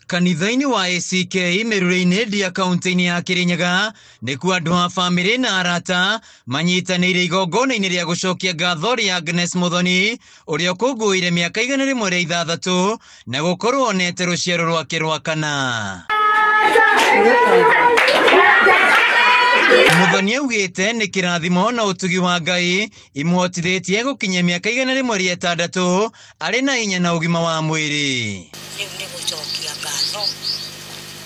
Kanitha-ini wa ACK Merure-ini ndia kaunti-ini ya Kirinyaga nikuo andu a bamĩrĩ na arata manyitanĩire igongona-inĩ rĩa gũcokia ngatho rĩa Agnes Muthoni ũrĩa ũkũngũĩire mĩaka 106 na gũkorwo onete rũciaro rwake rwa kana. Muthoni augĩte nĩ kĩrathimo na ũtugi wa Ngai imũhotithĩtie gũkinyia mĩaka 106 arĩ na hinya na ũgima wa mwĩrĩ. Gũcokia ngatho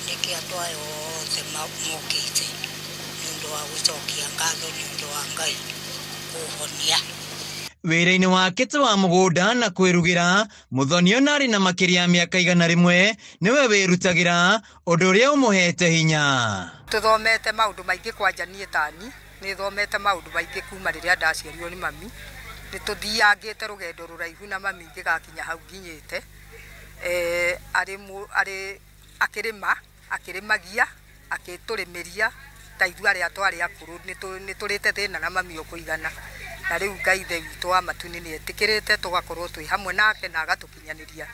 nĩkĩ andũ aya othe mokĩte nĩ ũndũ wa gũcokia ngatho nĩ ũndũ wa Ngai kũhonia. Wĩra-inĩ wake ta wa mũgũnda na kwĩrugĩra, Muthoni ona arĩ na makĩria ya mĩaka 100 nĩwe wĩrutagĩra ũndũ ũrĩa ũmũhete hinya. Tũthomete maũndũ maingĩ kwanja niĩ tani nĩ thomete maũndũ maingĩ kuma rĩrĩa ndaciarirwo nĩ mami. Nĩ tũthiangĩte rũgendo rũraihu na mami ngĩgakinya hau nginyĩte. Akĩrĩma akĩrĩmagia akĩtũrĩmĩria ta ithuĩ arĩa twarĩ akũrũ nĩ tũrĩte thĩna na mami ũkũigana, na rĩu Ngai ithe witũ wa matu-inĩ nĩ etĩkĩrĩte tũgakorwo twĩ hamwe nake na agatũkinyanĩria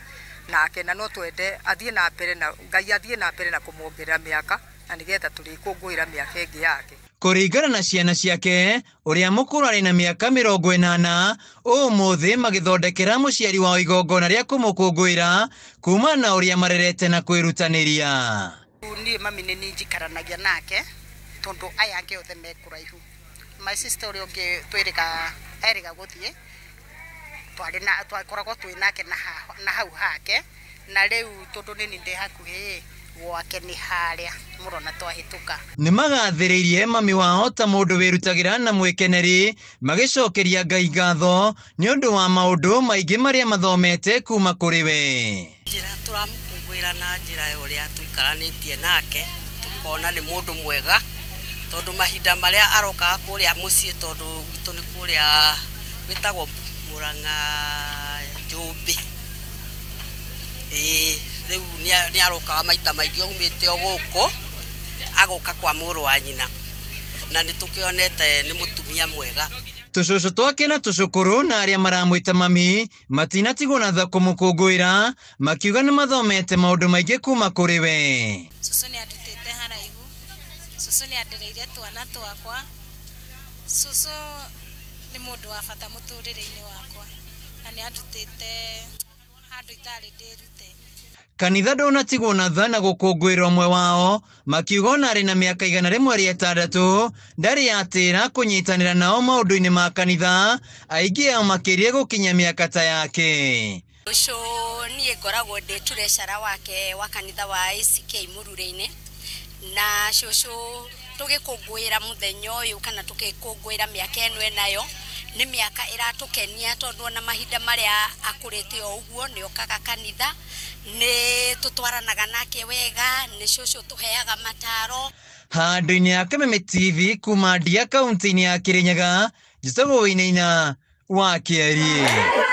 nake, na no twende athiĩ na mbere na Ngai athiĩ na mbere na kũmuongerera mĩaka na nĩgetha tũrĩkũngũĩra mĩaka ĩngĩ yake. Kũringana na ciana ciake, ũrĩa mũkũrũ arĩ na mĩaka 80 ũmũthĩ magĩthondekera mũciari wao igongona rĩa kũmũkũngũĩra kuma na ũrĩa marerete na kwĩrutanĩria. Niĩ mami nĩ njikaranagia nake tondũ aya angĩ othe me kũraihu. My sister ũrĩa ũngĩ erĩga gũthiĩ twakoragwo twĩ nake na hau hake, na rĩu tondũ nĩ ndĩ hakuhĩ gwake nĩ harĩa mũrona twahĩtũka. Nĩ magathĩrĩirie mami wao ta mũndũ wĩrutagĩra na mwĩkeneri magĩcokeria Ngai ngatho nĩ ũndũ wa maũndũ maingĩ marĩa mathomete kuma kũrĩ we. Njĩra tũramũkũngũĩra na njĩra ũrĩa tũikaranĩtie nake tukona nĩ mũndũ mwega, tondũ mahinda marĩa arokaga kũrĩa mũciĩ tondũ gwitũ nĩ kũrĩa wĩtagwo Mũrang'a Njũmbĩ. Rĩu nĩ arokaga maita maingĩ aumĩte o gũkũ agoka kwa mũrũ wa nyina, na nĩ tũkĩonete nĩ mũtumia mwega. Tũcũcũ twake na tũcũkũrũ na arĩa maramwĩta mami matinatigwo na tha kũmũkũngũĩra, makiuga nĩ mathomete maũndũ maingĩ kuma kũrĩ we. Cũcũ nĩ andutĩte haraihu, cũcũ nĩ andereire twana twakwa, cũcũ nĩ mũndũ wa bata mũtũrĩre-inĩ wakwa na nĩ andutĩte handũ itarĩ ndĩrute. Kanitha ndũnatigwo na tha na gũkũngũĩra ũmwe wao, makiuga ona arĩ na mĩaka 106 ndarĩ yatĩra kũnyitanĩra nao maũndũ-inĩ ma kanitha, aingĩ ao makĩria gũkinya mĩaka ta yake. Cũcũ niĩ ngoragwo ndĩ turecara wake wa kanitha wa ACK Mũrure-inĩ, na cũcũ tũgĩkũngũĩra mũthenya ũyũ kana tũgĩkũngũĩra mĩaka ĩno enayo nĩ mĩaka ĩratũkenia tondũ ona mahinda marĩa akũrĩte o ũguo nĩ okaga kanitha, nĩ tũtwaranaga nake wega, nĩ cũcũ tũheaga mataro. Handũ-inĩ ya Kameme TV kuma Ndia kaunti-inĩ ya Kirinyaga, njĩtagwo Wĩinaina wa Kĩarie.